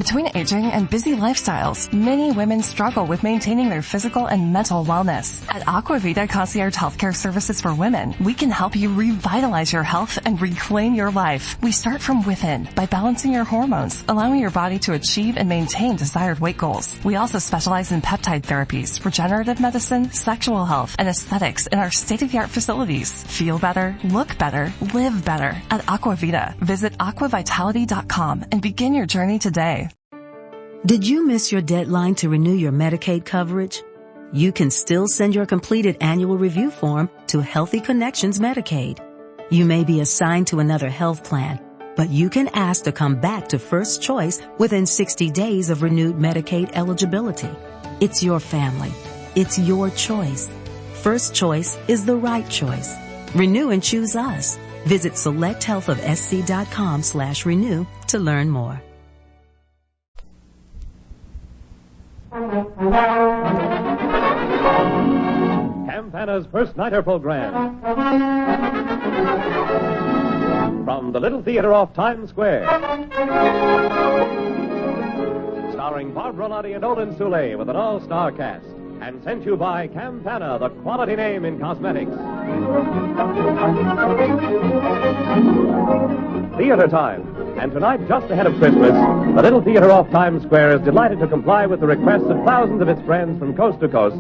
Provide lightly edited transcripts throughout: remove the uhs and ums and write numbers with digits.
Between aging and busy lifestyles, many women struggle with maintaining their physical and mental wellness. At Aquavita Concierge Healthcare Services for Women, we can help you revitalize your health and reclaim your life. We start from within by balancing your hormones, allowing your body to achieve and maintain desired weight goals. We also specialize in peptide therapies, regenerative medicine, sexual health, and aesthetics in our state-of-the-art facilities. Feel better, look better, live better at Aquavita. Visit aquavitality.com and begin your journey today. Did you miss your deadline to renew your Medicaid coverage? You can still send your completed annual review form to Healthy Connections Medicaid. You may be assigned to another health plan, but you can ask to come back to First Choice within 60 days of renewed Medicaid eligibility. It's your family. It's your choice. First Choice is the right choice. Renew and choose us. Visit selecthealthofsc.com/renew to learn more. Campana's First Nighter program. From the Little Theater off Times Square. Starring Barbara Lottie and Olin Soule with an all-star cast. And sent you by Campana, the quality name in cosmetics. Theater time. And tonight, just ahead of Christmas, the Little Theater off Times Square is delighted to comply with the requests of thousands of its friends from coast to coast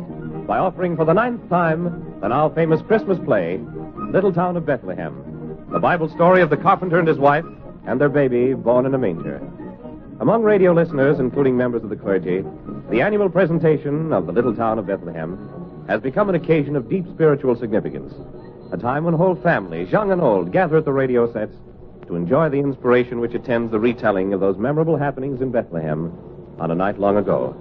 by offering for the 9th time the now famous Christmas play, Little Town of Bethlehem, the Bible story of the carpenter and his wife and their baby born in a manger. Among radio listeners, including members of the clergy, the annual presentation of the Little Town of Bethlehem has become an occasion of deep spiritual significance, a time when whole families, young and old, gather at the radio sets to enjoy the inspiration which attends the retelling of those memorable happenings in Bethlehem on a night long ago.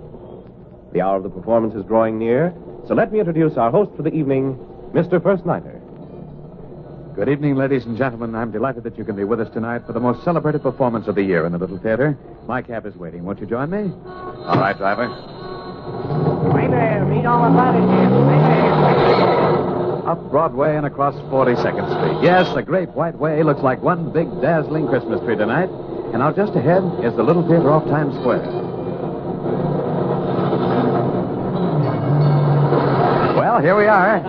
The hour of the performance is drawing near, so let me introduce our host for the evening, Mr. First Nighter. Good evening, ladies and gentlemen. I'm delighted that you can be with us tonight for the most celebrated performance of the year in the Little Theater. My cab is waiting. Won't you join me? All right, driver. Hey there, read all about it here. Hey there. Up Broadway and across 42nd Street. Yes, the Great White Way looks like one big, dazzling Christmas tree tonight. And out just ahead is the Little Theater off Times Square. Well, here we are.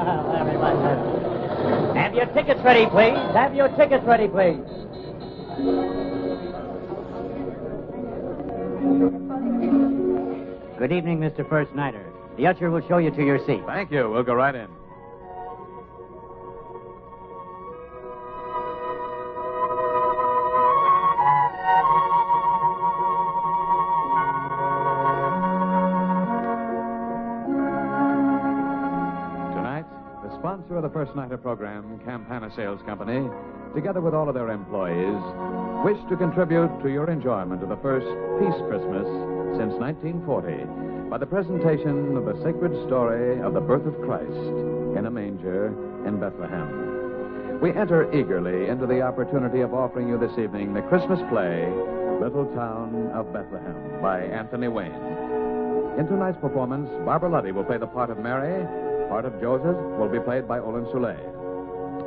Have your tickets ready, please. Have your tickets ready, please. Good evening, Mr. First Nighter. The usher will show you to your seat. Thank you. We'll go right in. Sponsor of the First Nighter program, Campana Sales Company, together with all of their employees, wish to contribute to your enjoyment of the first Peace Christmas since 1940 by the presentation of the sacred story of the birth of Christ in a manger in Bethlehem. We enter eagerly into the opportunity of offering you this evening the Christmas play, Little Town of Bethlehem, by Anthony Wayne. In tonight's performance, Barbara Lottie will play the part of Mary. Part of Joseph will be played by Olin Soule.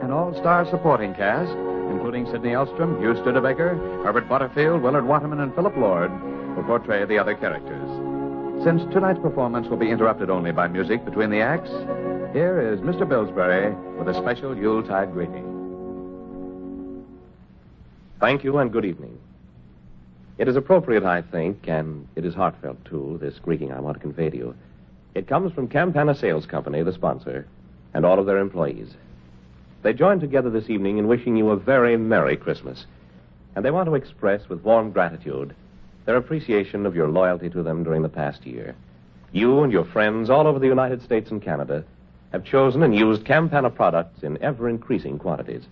An all-star supporting cast, including Sidney Elstrom, Hugh Studebaker, Herbert Butterfield, Willard Waterman, and Philip Lord, will portray the other characters. Since tonight's performance will be interrupted only by music between the acts, here is Mr. Billsbury with a special Yuletide greeting. Thank you and good evening. It is appropriate, I think, and it is heartfelt, too, this greeting I want to convey to you. It comes from Campana Sales Company, the sponsor, and all of their employees. They join together this evening in wishing you a very Merry Christmas. And they want to express with warm gratitude their appreciation of your loyalty to them during the past year. You and your friends all over the United States and Canada have chosen and used Campana products in ever-increasing quantities.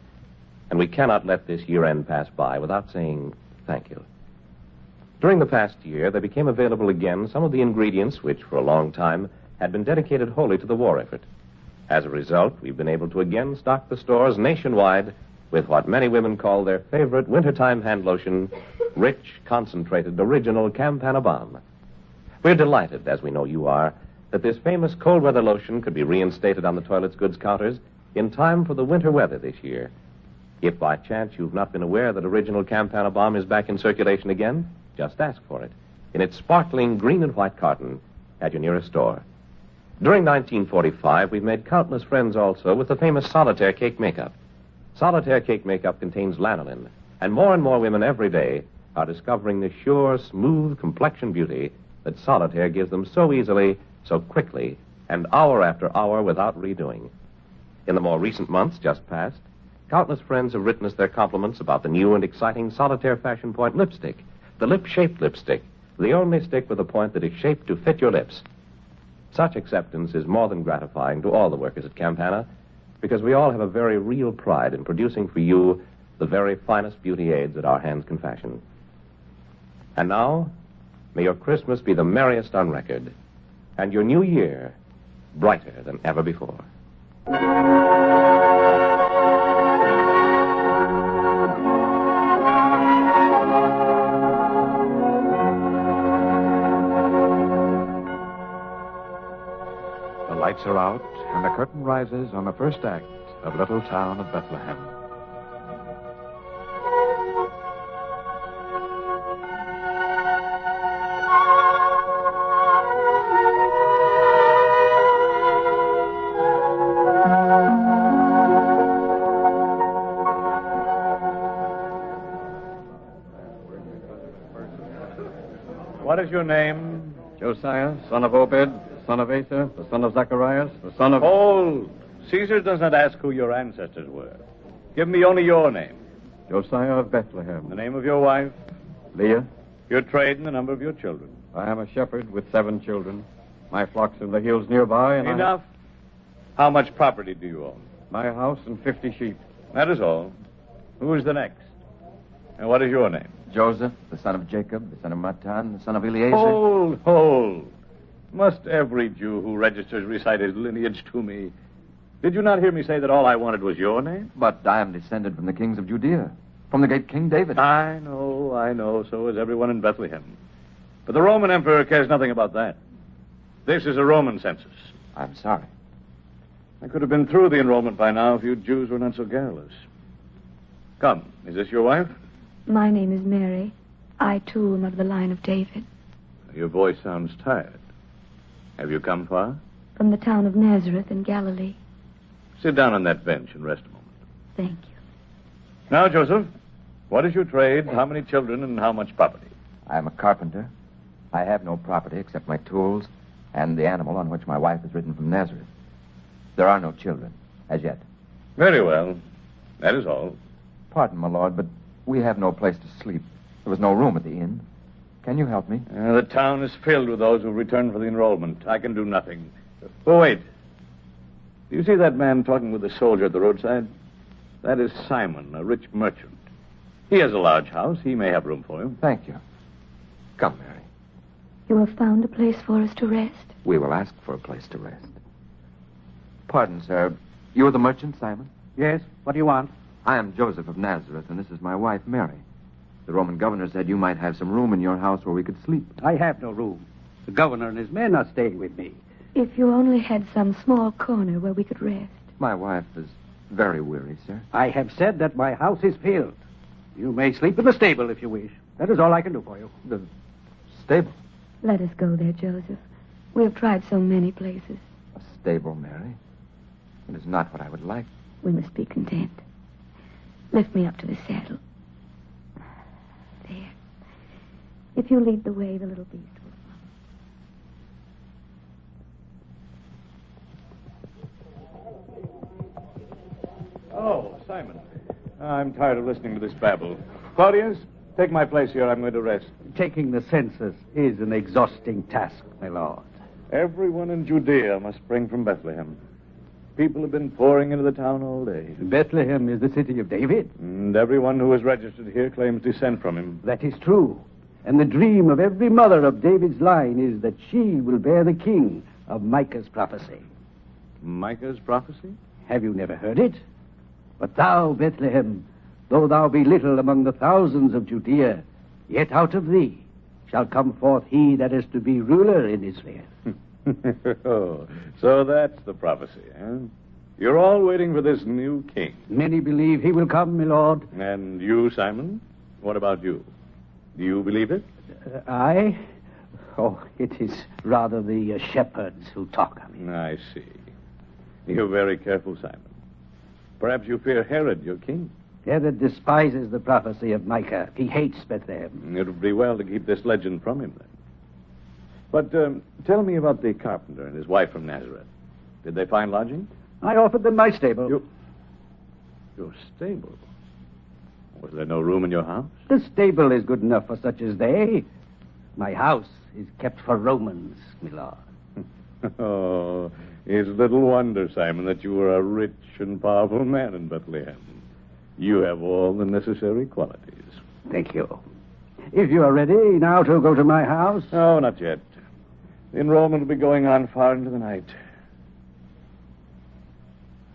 And we cannot let this year-end pass by without saying thank you. During the past year, there became available again some of the ingredients which, for a long time, had been dedicated wholly to the war effort. As a result, we've been able to again stock the stores nationwide with what many women call their favorite wintertime hand lotion, rich, concentrated, original Campana Balm. We're delighted, as we know you are, that this famous cold weather lotion could be reinstated on the toilet's goods counters in time for the winter weather this year. If by chance you've not been aware that original Campana Balm is back in circulation again, just ask for it. in its sparkling green and white carton at your nearest store. During 1945, we've made countless friends also with the famous solitaire cake makeup. Solitaire cake makeup contains lanolin, and more women every day are discovering the sure, smooth complexion beauty that solitaire gives them so easily, so quickly, and hour after hour without redoing. In the more recent months just past, countless friends have written us their compliments about the new and exciting Solitaire Fashion Point lipstick, the lip-shaped lipstick, the only stick with a point that is shaped to fit your lips. Such acceptance is more than gratifying to all the workers at Campana, because we all have a very real pride in producing for you the very finest beauty aids that our hands can fashion. And now, may your Christmas be the merriest on record, and your new year brighter than ever before. The lights are out, and the curtain rises on the first act of Little Town of Bethlehem. What is your name? Josiah, son of Obed, son of Asa, the son of Zacharias, the son of... Hold. Caesar does not ask who your ancestors were. Give me only your name. Josiah of Bethlehem. The name of your wife, Leah. your trade, and the number of your children. I am a shepherd with 7 children. My flock's in the hills nearby, and Enough. How much property do you own? my house and 50 sheep. That is all. Who is the next? And what is your name? Joseph, the son of Jacob, the son of Matan, the son of Eliezer. Hold. Must every Jew who registers recite his lineage to me? Did you not hear me say that all I wanted was your name? But I am descended from the kings of Judea, from the great King David. I know. So is everyone in Bethlehem. But the Roman emperor cares nothing about that. This is a Roman census. I'm sorry. I could have been through the enrollment by now if you Jews were not so garrulous. Come, is this your wife? My name is Mary. I, too, am of the line of David. Your voice sounds tired. Have you come far? From the town of Nazareth in Galilee. Sit down on that bench and rest a moment. Thank you. Now, Joseph, what is your trade, how many children, and how much property? I am a carpenter. I have no property except my tools and the animal on which my wife is ridden from Nazareth. There are no children, as yet. Very well. That is all. Pardon, my lord, but we have no place to sleep. There was no room at the inn. Can you help me? The town is filled with those who return for the enrollment. I can do nothing. Oh, wait. Do you see that man talking with the soldier at the roadside? That is Simon, a rich merchant. He has a large house. He may have room for him. Thank you. Come, Mary. You have found a place for us to rest? We will ask for a place to rest. Pardon, sir. You are the merchant, Simon? Yes? What do you want? I am Joseph of Nazareth, and this is my wife, Mary. The Roman governor said you might have some room in your house where we could sleep. I have no room. The governor and his men are staying with me. If you only had some small corner where we could rest. My wife is very weary, sir. I have said that my house is filled. You may sleep in the stable if you wish. That is all I can do for you. The stable? Let us go there, Joseph. We have tried so many places. A stable, Mary? It is not what I would like. We must be content. Lift me up to the saddle. There. If you lead the way, the little beast will Oh, Simon. I'm tired of listening to this babble. Claudius, take my place here. I'm going to rest. Taking the census is an exhausting task, my lord. Everyone in Judea must spring from Bethlehem. People have been pouring into the town all day. Bethlehem is the city of David. And everyone who is registered here claims descent from him. That is true. And the dream of every mother of David's line is that she will bear the king of Micah's prophecy. Micah's prophecy? Have you never heard it? But thou, Bethlehem, though thou be little among the thousands of Judea, yet out of thee shall come forth he that is to be ruler in Israel. Oh, so that's the prophecy, huh? You're all waiting for this new king. Many believe he will come, my lord. And you, Simon? What about you? Do you believe it? I Oh, it is rather the shepherds who talk of it. I see. You're very careful, Simon. Perhaps you fear Herod, your king. Herod despises the prophecy of Micah. He hates Bethlehem. It would be well to keep this legend from him, then. But tell me about the carpenter and his wife from Nazareth. Did they find lodging? I offered them my stable. Your stable? Was there no room in your house? The stable is good enough for such as they. My house is kept for Romans, my lord. Oh, it's little wonder, Simon, that you were a rich and powerful man in Bethlehem. You have all the necessary qualities. Thank you. If you are ready now to go to my house... Oh, not yet. The enrollment will be going on far into the night.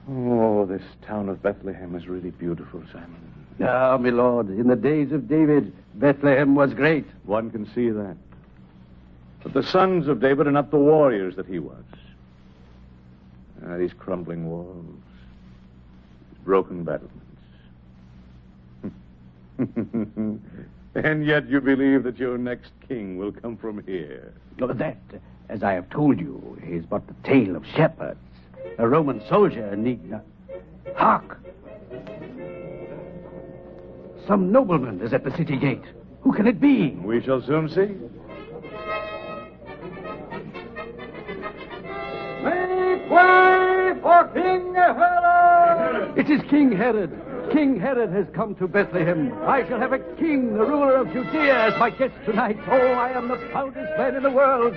Oh, this town of Bethlehem is really beautiful, Simon. Ah, my lord, in the days of David, Bethlehem was great. One can see that. But the sons of David are not the warriors that he was. These crumbling walls, these broken battlements. And yet you believe that your next king will come from here. That, as I have told you, is but the tale of shepherds. A Roman soldier need not... Hark! Some nobleman is at the city gate. Who can it be? We shall soon see. Make way for King Herod! It is King Herod. King Herod has come to Bethlehem. I shall have a king, the ruler of Judea, as my guest tonight. Oh, I am the proudest man in the world.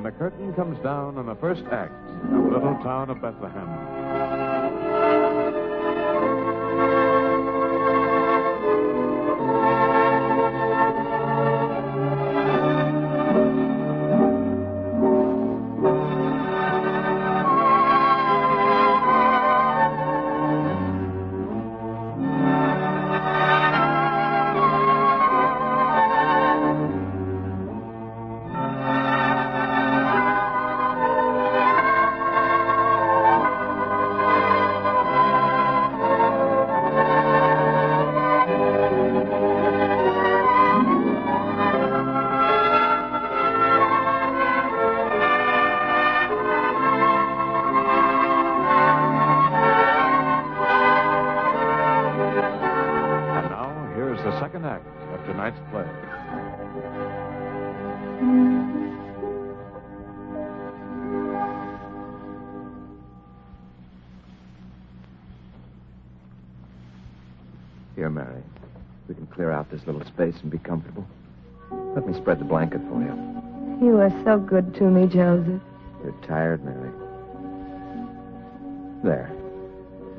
The curtain comes down on the first act of the little town of Bethlehem. The second act of tonight's play. Here, Mary. We can clear out this little space and be comfortable. Let me spread the blanket for you. You are so good to me, Joseph. You're tired, Mary. There.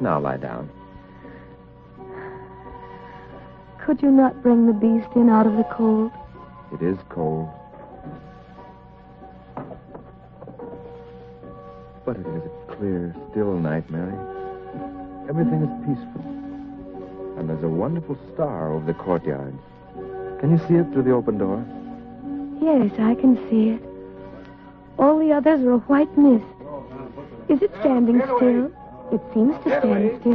Now lie down. Could you not bring the beast in out of the cold? It is cold. But it is a clear, still night, Mary. Everything is peaceful. And there's a wonderful star over the courtyard. Can you see it through the open door? Yes, I can see it. All the others are a white mist. Is it standing still? It seems to stand still.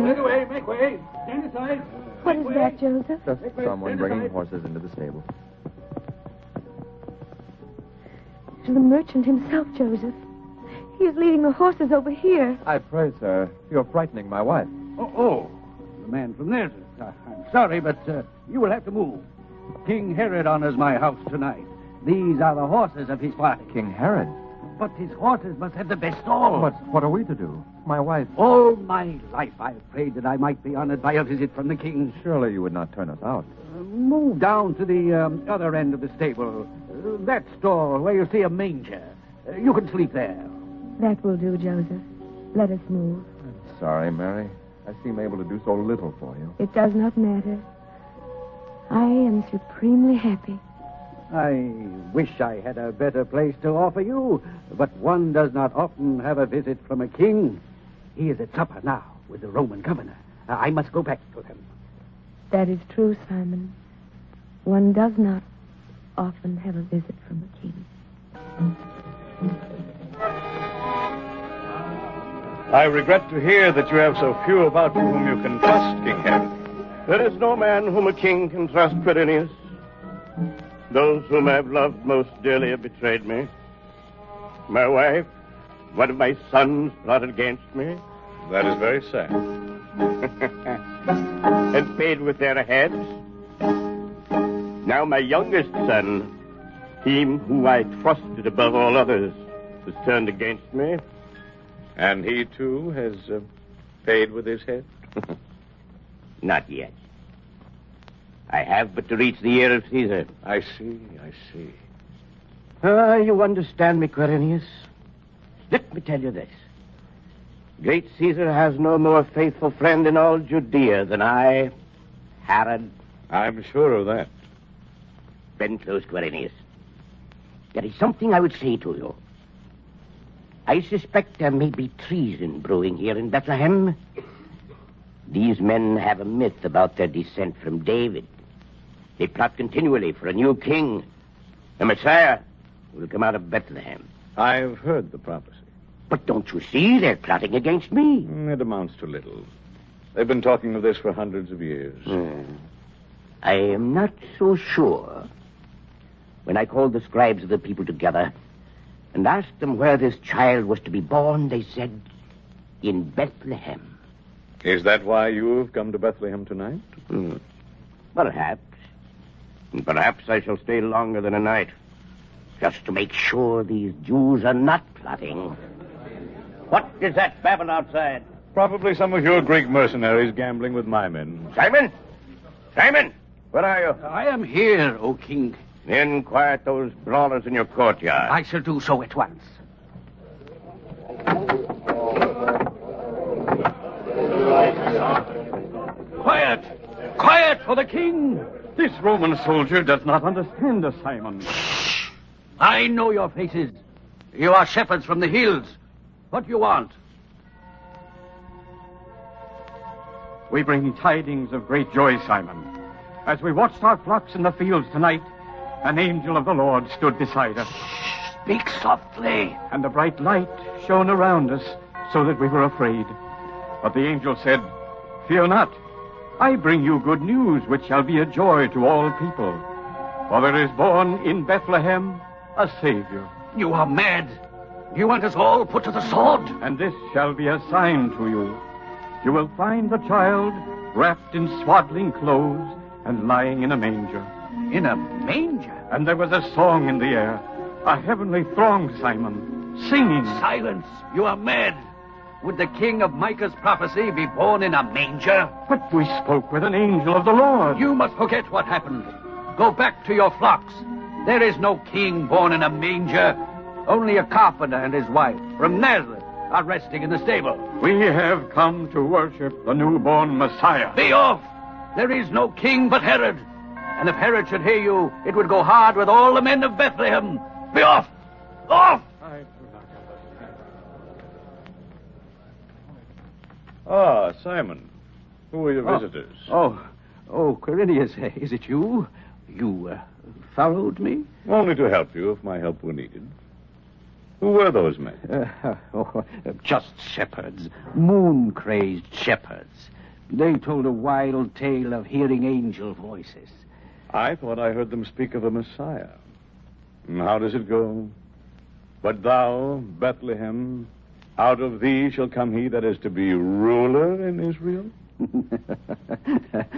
Make way. Stand aside. What is that, Joseph? Just someone bringing horses into the stable. It's the merchant himself, Joseph. He is leading the horses over here. I pray, sir, you're frightening my wife. Oh, the man from Nazareth. I'm sorry, but you will have to move. King Herod honors my house tonight. These are the horses of his party. King Herod? But his horses must have the best stalls. But what are we to do? My wife... All my life I've prayed that I might be honored by a visit from the king. Surely you would not turn us out. Move down to the other end of the stable. That stall where you see a manger. You can sleep there. That will do, Joseph. Let us move. I'm sorry, Mary. I seem able to do so little for you. It does not matter. I am supremely happy. I wish I had a better place to offer you, but one does not often have a visit from a king. He is at supper now with the Roman governor. I must go back to him. That is true, Simon. One does not often have a visit from a king. I regret to hear that you have so few about you whom you can trust, King Herod. There is no man whom a king can trust, Quirinius. Those whom I have loved most dearly have betrayed me. My wife, one of my sons, plotted against me. That is very sad. And paid with their heads. Now my youngest son, him who I trusted above all others, has turned against me. And he, too, has paid with his head? Not yet. I have but to reach the ear of Caesar. I see. You understand me, Quirinius. Let me tell you this. Great Caesar has no more faithful friend in all Judea than I, Herod. I'm sure of that. Bend close, Quirinius. There is something I would say to you. I suspect there may be treason brewing here in Bethlehem. These men have a myth about their descent from David. They plot continually for a new king. The Messiah will come out of Bethlehem. I've heard the prophecy. But don't you see they're plotting against me? It amounts to little. They've been talking of this for hundreds of years. I am not so sure. When I called the scribes of the people together and asked them where this child was to be born, they said, in Bethlehem. Is that why you have come to Bethlehem tonight? Perhaps. And perhaps I shall stay longer than a night, just to make sure these Jews are not plotting. What is that babble outside? Probably some of your Greek mercenaries gambling with my men. Simon! Simon! Where are you? I am here, O king. Then quiet those brawlers in your courtyard. I shall do so at once. Quiet! Quiet for the king! This Roman soldier does not understand us, Simon. I know your faces. You are shepherds from the hills. What do you want? We bring tidings of great joy, Simon. As we watched our flocks in the fields tonight, an angel of the Lord stood beside us. Speak softly. And the bright light shone around us so that we were afraid. But the angel said, "Fear not. I bring you good news, which shall be a joy to all people. For there is born in Bethlehem a Savior." You are mad. You want us all put to the sword? And this shall be a sign to you. You will find the child wrapped in swaddling clothes and lying in a manger. In a manger? And there was a song in the air, a heavenly throng, Simon, singing. Silence! You are mad. Would the king of Micah's prophecy be born in a manger? But we spoke with an angel of the Lord. You must forget what happened. Go back to your flocks. There is no king born in a manger. Only a carpenter and his wife from Nazareth are resting in the stable. We have come to worship the newborn Messiah. Be off! There is no king but Herod. And if Herod should hear you, it would go hard with all the men of Bethlehem. Be off! Off! Ah, Simon. Who are your visitors? Quirinius, is it you? You followed me? Only to help you if my help were needed. Who were those men? Just shepherds. Moon-crazed shepherds. They told a wild tale of hearing angel voices. I thought I heard them speak of a Messiah. And how does it go? But thou, Bethlehem, out of thee shall come he that is to be ruler in Israel?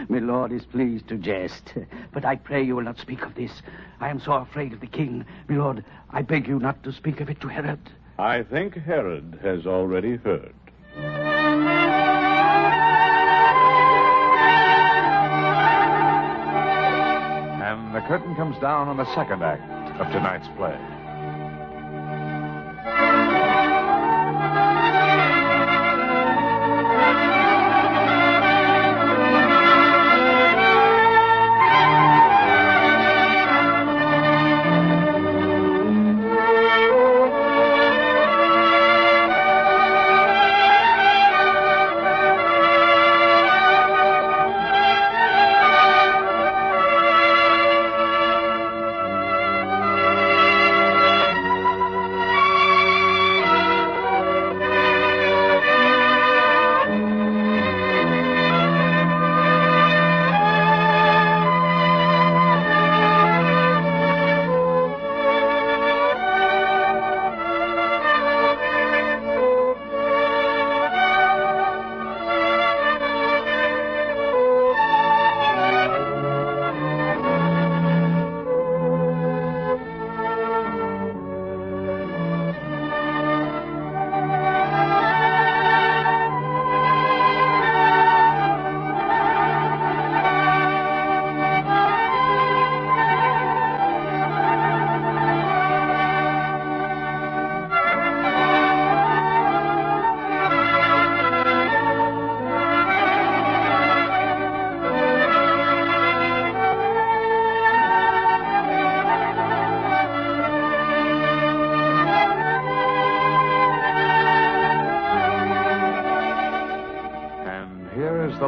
My lord is pleased to jest, but I pray you will not speak of this. I am so afraid of the king. My lord, I beg you not to speak of it to Herod. I think Herod has already heard. And the curtain comes down on the second act of tonight's play.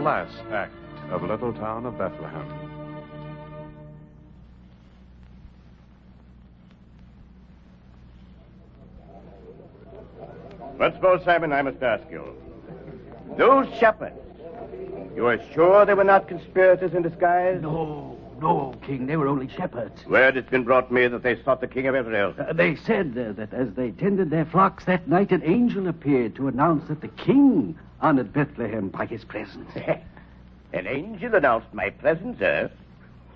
the last act of Little Town of Bethlehem. Once more, Simon, I must ask you. Those shepherds, you are sure they were not conspirators in disguise? No, King. They were only shepherds. Word has been brought me that they sought the king of Israel. They said that as they tended their flocks that night, an angel appeared to announce that the king honored Bethlehem by his presence. An angel announced my presence, sir.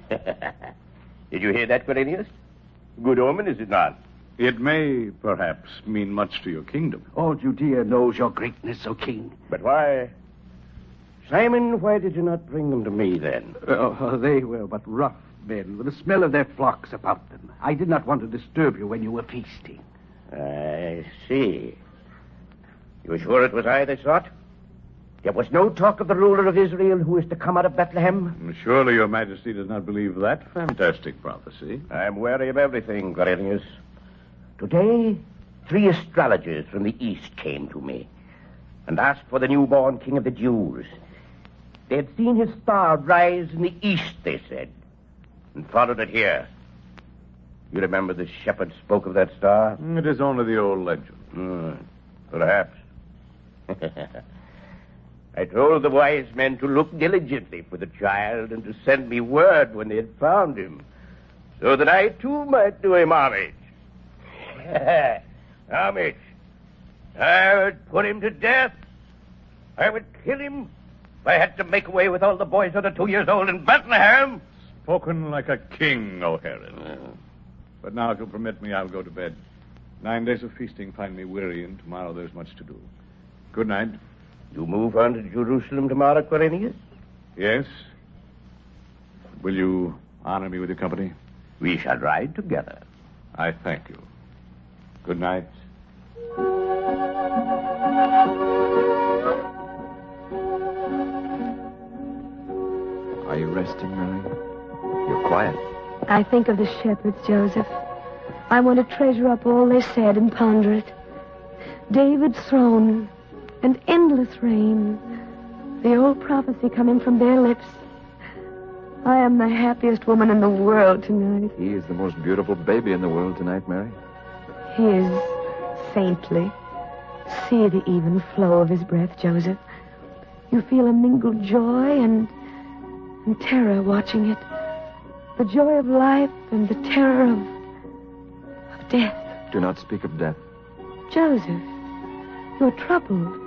Did you hear that, Quirinius? Good omen, is it not? It may, perhaps, mean much to your kingdom. All Judea knows your greatness, O king. But why? Simon, why did you not bring them to me, then? They were but rough men, with the smell of their flocks about them. I did not want to disturb you when you were feasting. I see. You are sure it was I they sought? There was no talk of the ruler of Israel who is to come out of Bethlehem? Surely your majesty does not believe that fantastic prophecy. I'm wary of everything, Quirinius. Today, 3 astrologers from the east came to me and asked for the newborn king of the Jews. They had seen his star rise in the east, they said, and followed it here. You remember the shepherd spoke of that star? It is only the old legend. Perhaps. I told the wise men to look diligently for the child and to send me word when they had found him, so that I too might do him homage. Homage. I would put him to death. I would kill him if I had to make away with all the boys under 2 years old in Bethlehem. Spoken like a king, O Herod. But now, if you'll permit me, I'll go to bed. 9 days of feasting find me weary, and tomorrow there's much to do. Good night. You move on to Jerusalem tomorrow, Quirinius? Yes. Will you honor me with your company? We shall ride together. I thank you. Good night. Are you resting, Mary? You're quiet. I think of the shepherds, Joseph. I want to treasure up all they said and ponder it. David's throne and endless reign. The old prophecy coming from their lips. I am the happiest woman in the world tonight. He is the most beautiful baby in the world tonight, Mary. He is saintly. See the even flow of his breath, Joseph. You feel a mingled joy and terror watching it. The joy of life and the terror of death. Do not speak of death. Joseph, you're troubled.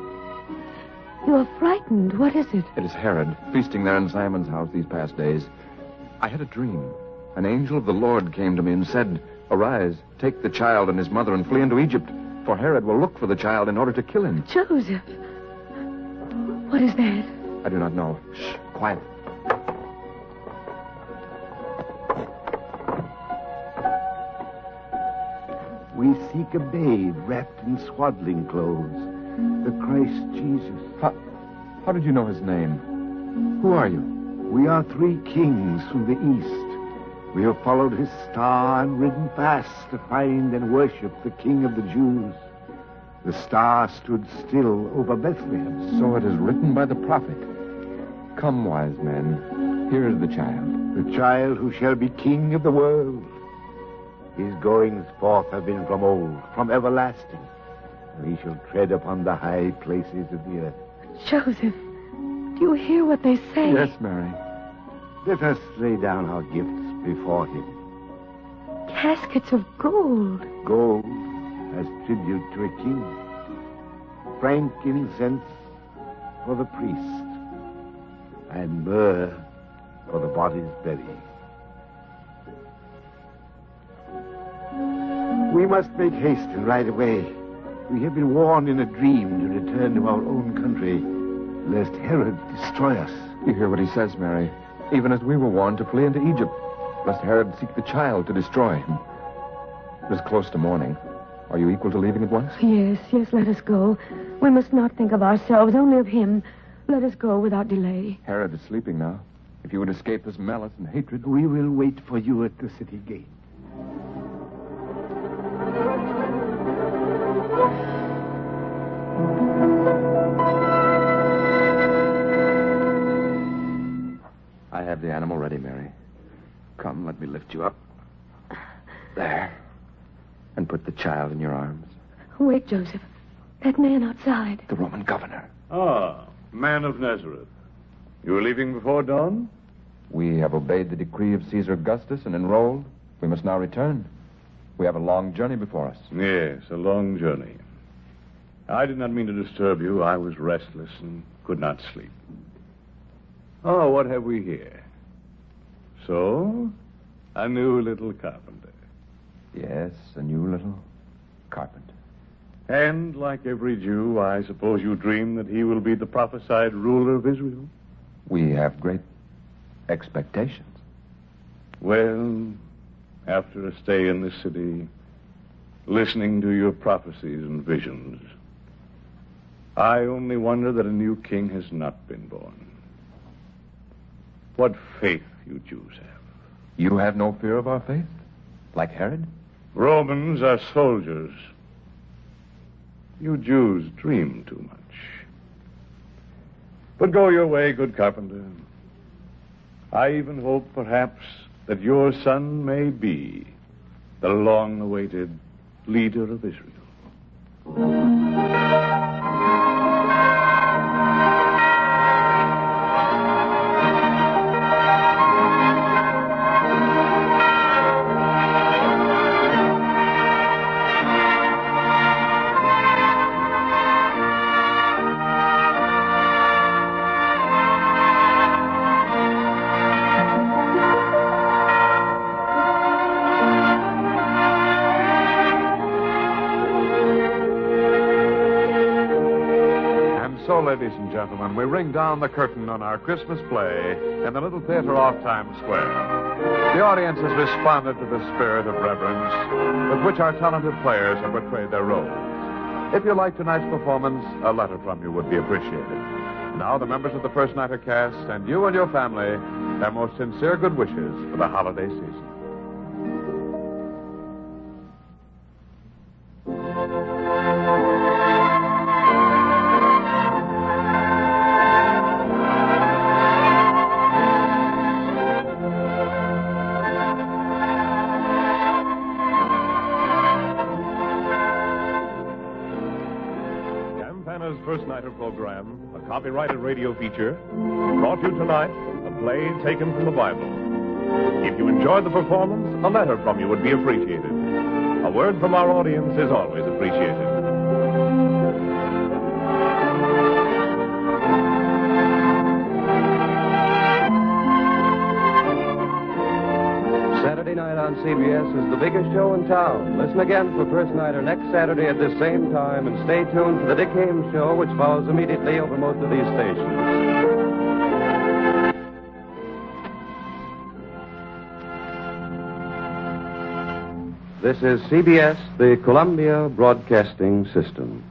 You are frightened. What is it? It is Herod, feasting there in Simon's house these past days. I had a dream. An angel of the Lord came to me and said, "Arise, take the child and his mother and flee into Egypt, for Herod will look for the child in order to kill him." Joseph, what is that? I do not know. Shh, quiet. We seek a babe wrapped in swaddling clothes, the Christ Jesus. How did you know his name? Who are you? We are 3 kings from the east. We have followed his star and ridden fast to find and worship the King of the Jews. The star stood still over Bethlehem. So it is written by the prophet. Come, wise men, here is the child. The child who shall be king of the world. His goings forth have been from old, from everlasting, and he shall tread upon the high places of the earth. Joseph, do you hear what they say? Yes, Mary. Let us lay down our gifts before him. Caskets of gold. Gold as tribute to a king. Frankincense for the priest. And myrrh for the body's burying. We must make haste and ride away. We have been warned in a dream to return to our own country, lest Herod destroy us. You hear what he says, Mary. Even as we were warned to flee into Egypt, lest Herod seek the child to destroy him. It is close to morning. Are you equal to leaving at once? Yes, let us go. We must not think of ourselves, only of him. Let us go without delay. Herod is sleeping now. If you would escape his malice and hatred... We will wait for you at the city gate. have the animal ready, Mary. Come, let me lift you up. There. And put the child in your arms. Wait, Joseph. That man outside. The Roman governor. Ah, man of Nazareth. You were leaving before dawn? We have obeyed the decree of Caesar Augustus and enrolled. We must now return. We have a long journey before us. Yes, a long journey. I did not mean to disturb you. I was restless and could not sleep. Oh, what have we here? So, a new little carpenter. Yes, a new little carpenter. And, like every Jew, I suppose you dream that he will be the prophesied ruler of Israel? We have great expectations. Well, after a stay in this city, listening to your prophecies and visions, I only wonder that a new king has not been born. What faith you Jews have. You have no fear of our faith? Like Herod? Romans are soldiers. You Jews dream too much. But go your way, good carpenter. I even hope, perhaps, that your son may be the long-awaited leader of Israel. Ladies and gentlemen, we ring down the curtain on our Christmas play in the little theater off Times Square. The audience has responded to the spirit of reverence with which our talented players have portrayed their roles. If you like tonight's performance, a letter from you would be appreciated. Now, the members of the First Nighter cast and you and your family their most sincere good wishes for the holiday season. First Nighter program, a copyrighted radio feature, brought you tonight, a play taken from the Bible. If you enjoyed the performance, a letter from you would be appreciated. A word from our audience is always appreciated. Saturday night on CBS is the biggest show in town. Listen again for First Nighter next Saturday at this same time, and stay tuned for the Dick Haymes Show, which follows immediately over most of these stations. This is CBS, the Columbia Broadcasting System.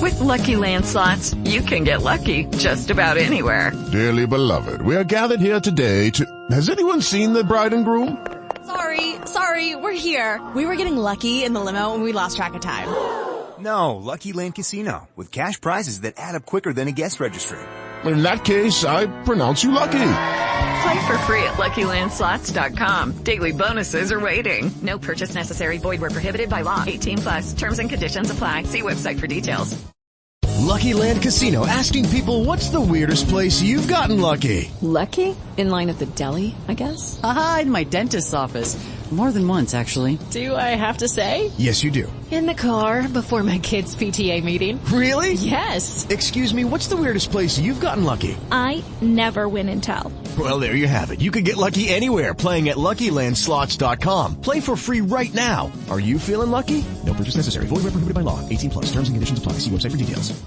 With Lucky Land Slots, you can get lucky just about anywhere. Dearly beloved, we are gathered here today to... Has anyone seen the bride and groom? Sorry, we're here. We were getting lucky in the limo and we lost track of time. No, Lucky Land Casino, with cash prizes that add up quicker than a guest registry. In that case, I pronounce you lucky. Play for free at LuckyLandSlots.com. Daily bonuses are waiting. No purchase necessary. Void where prohibited by law. 18+. Terms and conditions apply. See website for details. Lucky Land Casino, asking people, what's the weirdest place you've gotten lucky? Lucky? In line at the deli, I guess? Aha, in my dentist's office. More than once, actually. Do I have to say? Yes, you do. In the car before my kids' PTA meeting. Really? Yes. Excuse me, what's the weirdest place you've gotten lucky? I never win and tell. Well, there you have it. You can get lucky anywhere, playing at LuckyLandSlots.com. Play for free right now. Are you feeling lucky? No purchase necessary. Void where prohibited by law. 18+. Terms and conditions apply. See website for details.